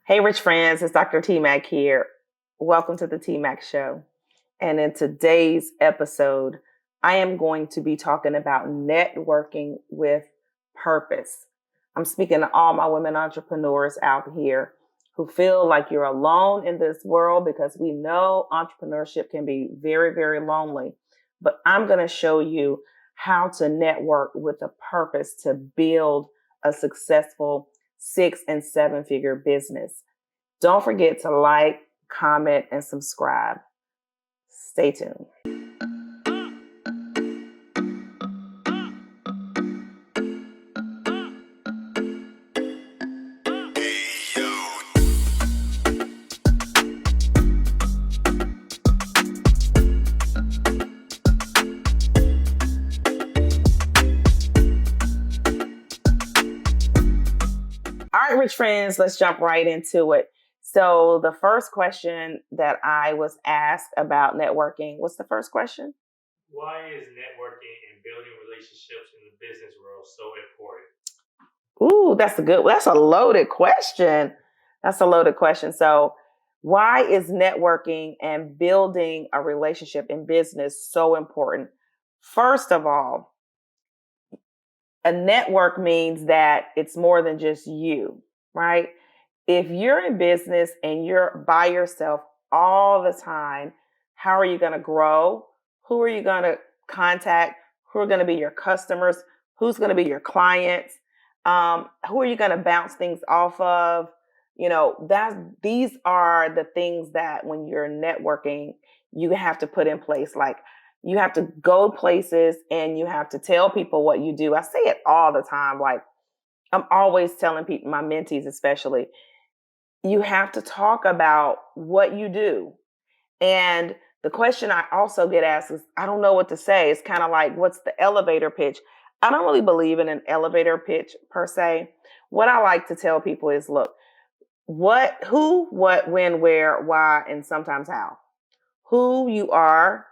Hey, rich friends, it's Dr. T Mac here. Welcome to the T Mac Show. And in today's episode, I am going to be talking about networking with purpose. I'm speaking to all my women entrepreneurs out here who feel like you're alone in this world because we know entrepreneurship can be very, very lonely. But I'm going to show you how to network with a purpose to build a successful 6 and 7 figure business. Don't forget to like, comment, and subscribe. Stay tuned. All right, rich friends, let's jump right into it. So, the first question that I was asked about networking, what's the first question? Why is networking and building relationships in the business world so important? Ooh, that's a loaded question. That's a loaded question. So, why is networking and building a relationship in business so important? First of all, a network means that it's more than just you, right? If you're in business and you're by yourself all the time, how are you going to grow? Who are you going to contact? Who are going to be your customers? Who's going to be your clients? Who are you going to bounce things off of? These are the things that when you're networking, you have to put in place. Like you have to go places and you have to tell people what you do. I say it all the time. Like I'm always telling people, my mentees especially, you have to talk about what you do. And the question I also get asked is, I don't know what to say. It's kind of like, what's the elevator pitch? I don't really believe in an elevator pitch per se. What I like to tell people is, look, who, what, when, where, why, and sometimes how. Who you are,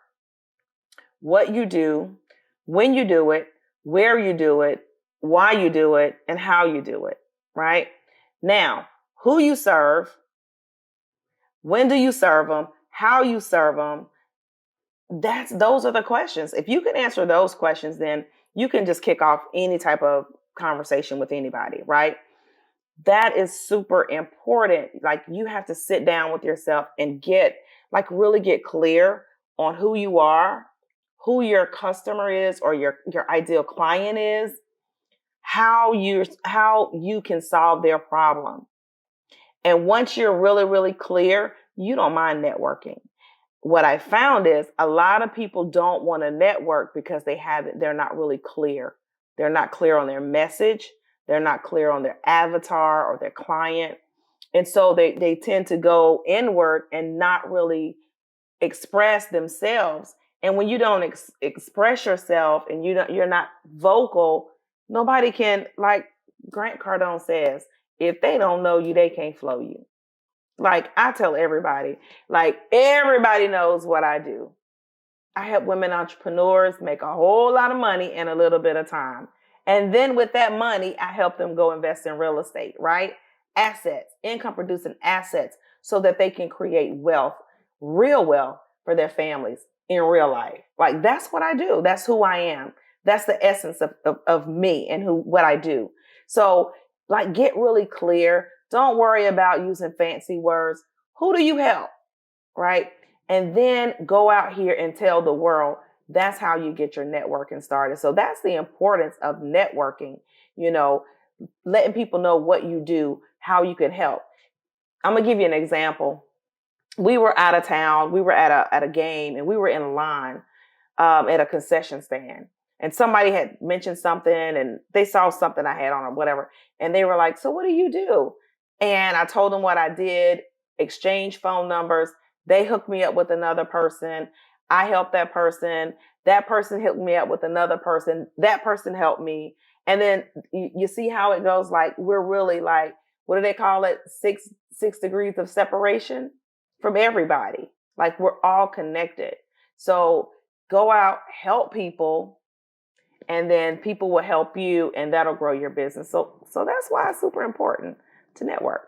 what you do, when you do it, where you do it, why you do it, and how you do it, right? Now, who you serve, when do you serve them, how you serve them, those are the questions. If you can answer those questions, then you can just kick off any type of conversation with anybody, right? That is super important. Like you have to sit down with yourself and really get clear on who you are, who your customer is or your ideal client is, how you can solve their problem. And once you're really, really clear, you don't mind networking. What I found is a lot of people don't want to network because they're not really clear. They're not clear on their message. They're not clear on their avatar or their client. And so they tend to go inward and not really express themselves. And when you don't express yourself and you're not vocal, nobody can, like Grant Cardone says, if they don't know you, they can't flow you. Like I tell everybody, like everybody knows what I do. I help women entrepreneurs make a whole lot of money in a little bit of time. And then with that money, I help them go invest in real estate, right? Assets, income producing assets, so that they can create wealth, real wealth for their families in real life. Like that's what I do. That's who I am. That's the essence of me and what I do. So like get really clear. Don't worry about using fancy words. Who do you help? Right? And then go out here and tell the world. That's how you get your networking started. So that's the importance of networking, you know, letting people know what you do, how you can help. I'm going to give you an example. We were out of town. We were at a game and we were in line at a concession stand. And somebody had mentioned something and they saw something I had on or whatever. And they were like, so what do you do? And I told them what I did, exchange phone numbers. They hooked me up with another person. I helped that person. That person hooked me up with another person. That person helped me. And then you see how it goes. Like we're really like, what do they call it? Six degrees of separation from everybody. Like we're all connected. So go out, help people, and then people will help you and that'll grow your business. So that's why it's super important to network.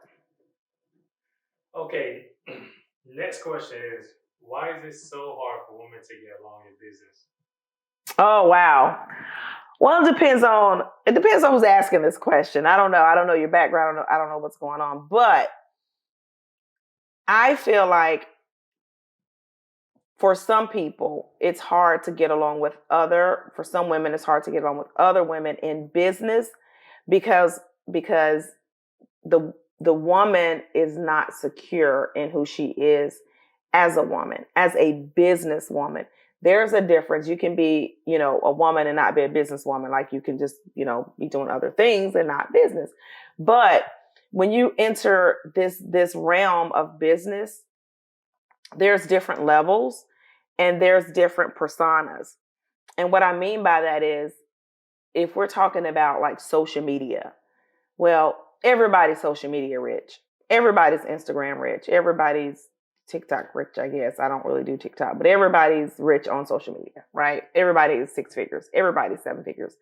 Okay. Next question is, why is it so hard for women to get along in business? Oh wow. Well, it depends on who's asking this question. I don't know. I don't know your background. I don't know what's going on. But I feel like for some people, it's hard to get along with for some women, it's hard to get along with other women in business because because the woman is not secure in who she is as a woman, as a business woman. There's a difference. You can be, a woman and not be a businesswoman. Like you can just, be doing other things and not business. But when you enter this realm of business, there's different levels and there's different personas. And what I mean by that is if we're talking about like social media, well, everybody's social media rich. Everybody's Instagram rich. Everybody's TikTok rich, I guess. I don't really do TikTok, but everybody's rich on social media, right? Everybody is six figures. Everybody's seven figures.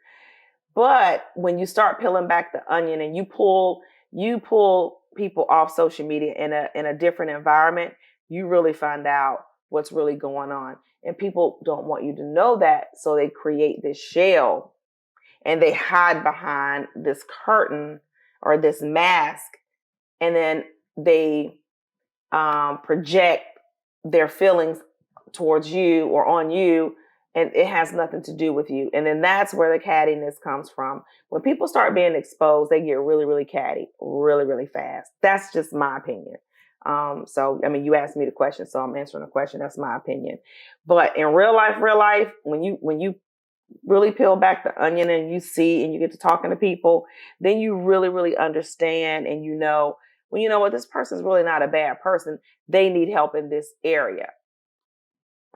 But when you start peeling back the onion and you pull people off social media in a different environment, you really find out what's really going on. And people don't want you to know that, so they create this shell and they hide behind this curtain or this mask, and then they project their feelings towards you or on you, and it has nothing to do with you. And then that's where the cattiness comes from. When people start being exposed, they get really, really catty, really, really fast. That's just my opinion. So I mean, you asked me the question, so I'm answering the question. That's my opinion. But in real life, when you really peel back the onion and you see and you get to talking to people, then you really, really understand and well, you know what, this person's really not a bad person. They need help in this area.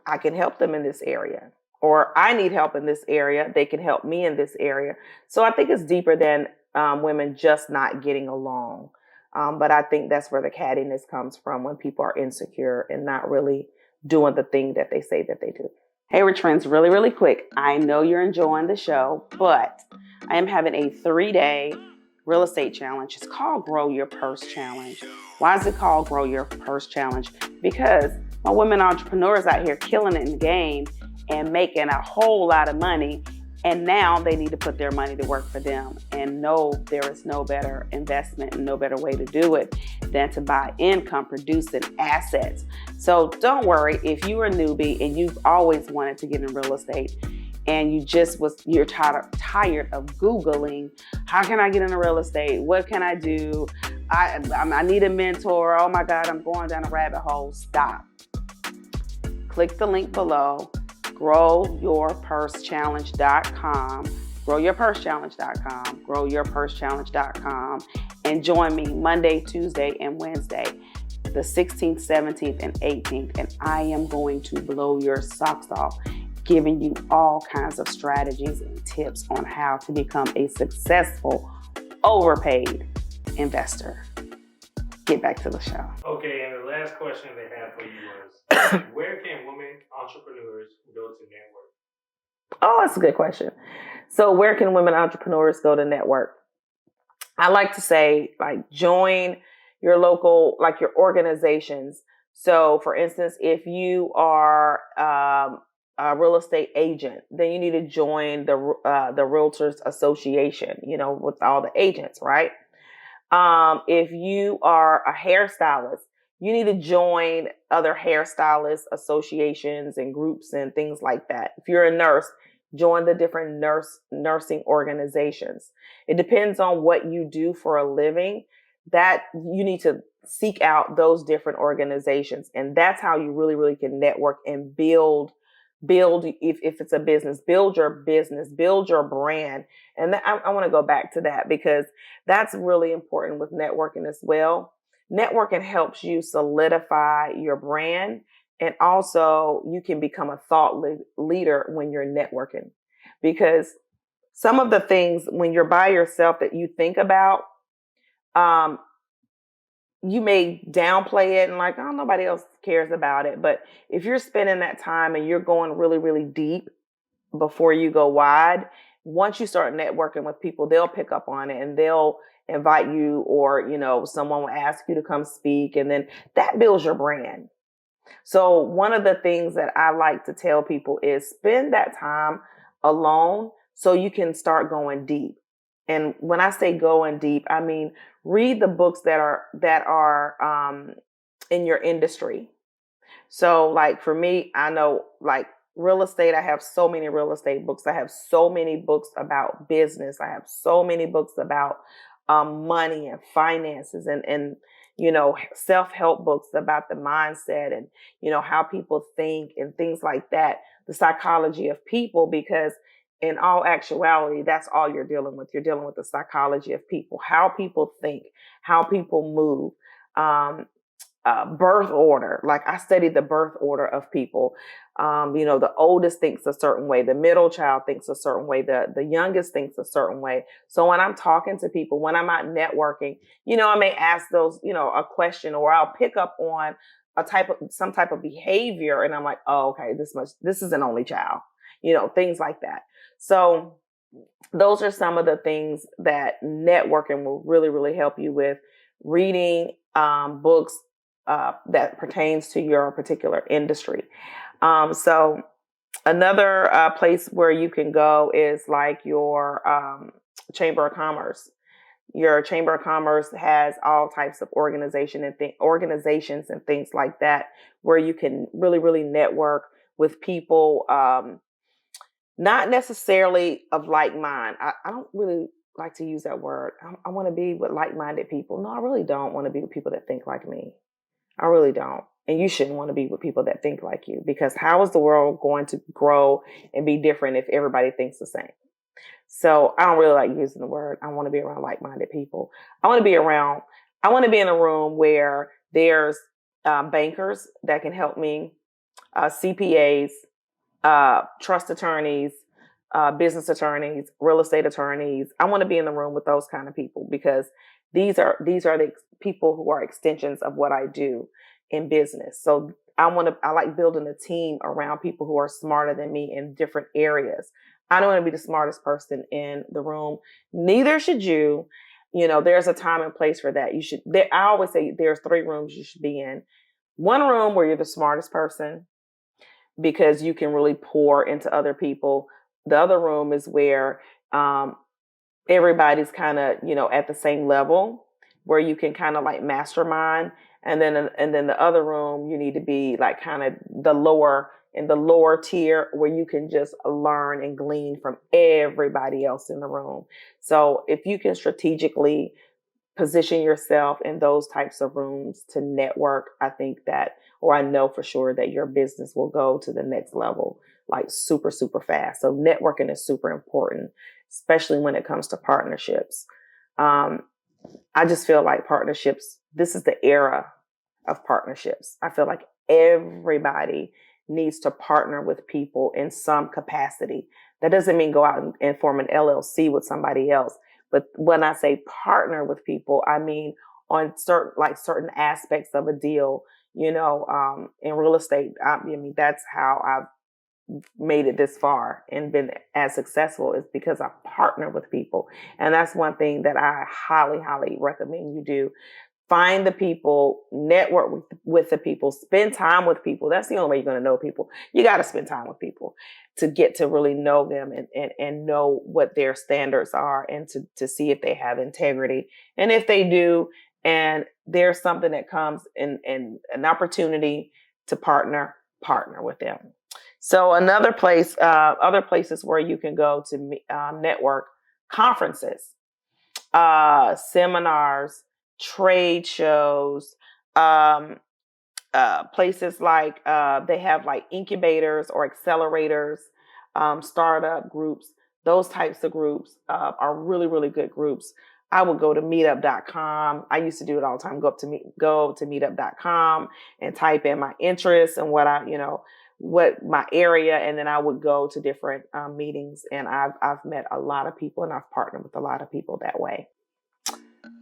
I can help them in this area. Or I need help in this area. They can help me in this area. So I think it's deeper than women just not getting along. But I think that's where the cattiness comes from when people are insecure and not really doing the thing that they say that they do. Hey, Rich Friends, really, really quick. I know you're enjoying the show, but I am having a 3-day real estate challenge. It's called Grow Your Purse Challenge. Why is it called Grow Your Purse Challenge? Because my women entrepreneurs out here killing it in the game and making a whole lot of money. And now they need to put their money to work for them and know there is no better investment and no better way to do it than to buy income producing assets. So don't worry if you're a newbie and you've always wanted to get in real estate and you're tired of Googling, how can I get into real estate? What can I do? I need a mentor. Oh my God, I'm going down a rabbit hole. Stop. Click the link below, growyourpursechallenge.com, growyourpursechallenge.com, and join me Monday, Tuesday, and Wednesday, the 16th, 17th, and 18th, and I am going to blow your socks off, giving you all kinds of strategies and tips on how to become a successful, overpaid investor. Get back to the show. Okay, and the last question they have for you was, where can women entrepreneurs go to network? Oh, that's a good question. So where can women entrepreneurs go to network? I like to say, like, join your local, like your organizations. So for instance, if you are a real estate agent, then you need to join the Realtors Association, with all the agents, right? If you are a hairstylist, you need to join other hairstylist associations and groups and things like that. If you're a nurse, join the different nursing organizations. It depends on what you do for a living, that you need to seek out those different organizations. And that's how you really, really can network and build if it's a business, build your business, build your brand. And I want to go back to that because that's really important with networking as well. Networking helps you solidify your brand, and also you can become a thought leader when you're networking, because some of the things when you're by yourself that you think about, um, you may downplay it and like, oh, nobody else cares about it. But if you're spending that time and you're going really, really deep before you go wide, once you start networking with people, they'll pick up on it and invite you, or, someone will ask you to come speak, and then that builds your brand. So one of the things that I like to tell people is spend that time alone so you can start going deep. And when I say going deep, I mean read the books that are in your industry. So, like for me, I know like real estate, I have so many real estate books. I have so many books about business. I have so many books about money and finances, and self-help books about the mindset, and how people think and things like that, the psychology of people, because in all actuality, that's all you're dealing with. You're dealing with the psychology of people, how people think, how people move. Birth order. Like I studied the birth order of people. The oldest thinks a certain way, the middle child thinks a certain way, the youngest thinks a certain way. So when I'm talking to people, when I'm out networking, I may ask those, a question, or I'll pick up on some type of behavior, and I'm like, oh, okay, this is an only child, things like that. So those are some of the things that networking will really, really help you with. Reading books that pertains to your particular industry. So another place where you can go is like your Chamber of Commerce. Your Chamber of Commerce has all types of organizations and things like that, where you can really, really network with people, not necessarily of like mind. I don't really like to use that word. I want to be with like-minded people. No, I really don't want to be with people that think like me. I really don't. And you shouldn't want to be with people that think like you, because how is the world going to grow and be different if everybody thinks the same? So I don't really like using the word. I want to be around like-minded people. I want to be in a room where there's bankers that can help me, CPAs, trust attorneys, business attorneys, real estate attorneys. I want to be in the room with those kind of people, because these are the people who are extensions of what I do in business. So I like building a team around people who are smarter than me in different areas. I don't want to be the smartest person in the room. Neither should you. There's a time and place for that. I always say there's 3 rooms you should be in. One room where you're the smartest person, because you can really pour into other people. The other room is where everybody's kind of, at the same level, where you can kind of like mastermind. And then the other room, you need to be like kind of in the lower tier, where you can just learn and glean from everybody else in the room. So if you can strategically position yourself in those types of rooms to network, I think that, or I know for sure that your business will go to the next level, like super, super fast. So networking is super important, especially when it comes to partnerships. I just feel like partnerships, this is the era of partnerships. I feel like everybody needs to partner with people in some capacity. That doesn't mean go out and form an LLC with somebody else. But when I say partner with people, I mean on certain aspects of a deal. In real estate, I mean that's how I've made it this far and been as successful, is because I partner with people. And that's one thing that I highly, highly recommend you do. Find the people, network with the people, spend time with people. That's the only way you're going to know people. You got to spend time with people to get to really know them, and know what their standards are, and to see if they have integrity. And if they do, and there's something that comes in an opportunity to partner with them. So other places where you can go to network: conferences, seminars, trade shows, places like they have like incubators or accelerators, startup groups. Those types of groups are really, really good groups. I would go to meetup.com. I used to do it all the time. Go to meetup.com and type in my interests and what my area, and then I would go to different meetings. And I've met a lot of people, and I've partnered with a lot of people that way.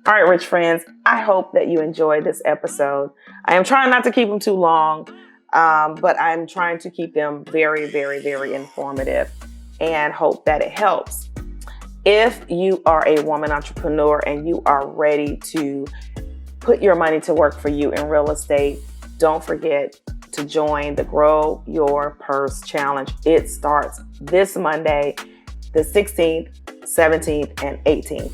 All right, rich friends, I hope that you enjoyed this episode. I am trying not to keep them too long, but I'm trying to keep them very, very, very informative, and hope that it helps. If you are a woman entrepreneur and you are ready to put your money to work for you in real estate, don't forget to join the Grow Your Purse Challenge. It starts this Monday, the 16th, 17th, and 18th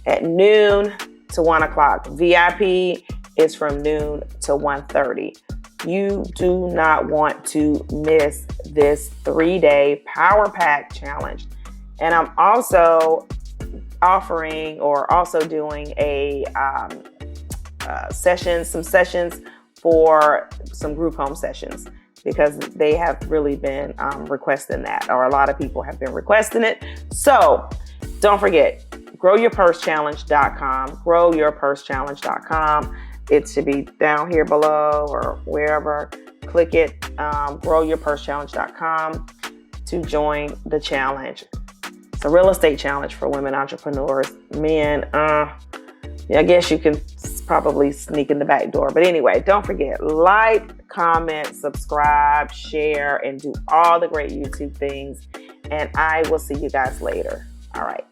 at noon to 1 o'clock. VIP is from noon to 1:30. You do not want to miss this 3-day Power Pack Challenge. And I'm also doing a some sessions for some group home sessions, because they have really been requesting that, or a lot of people have been requesting it. So don't forget, growyourpursechallenge.com, growyourpursechallenge.com. It should be down here below or wherever. Click it, growyourpursechallenge.com to join the challenge. It's a real estate challenge for women entrepreneurs. Men, I guess you can probably sneak in the back door. But anyway, don't forget, like, comment, subscribe, share, and do all the great YouTube things. And I will see you guys later. All right.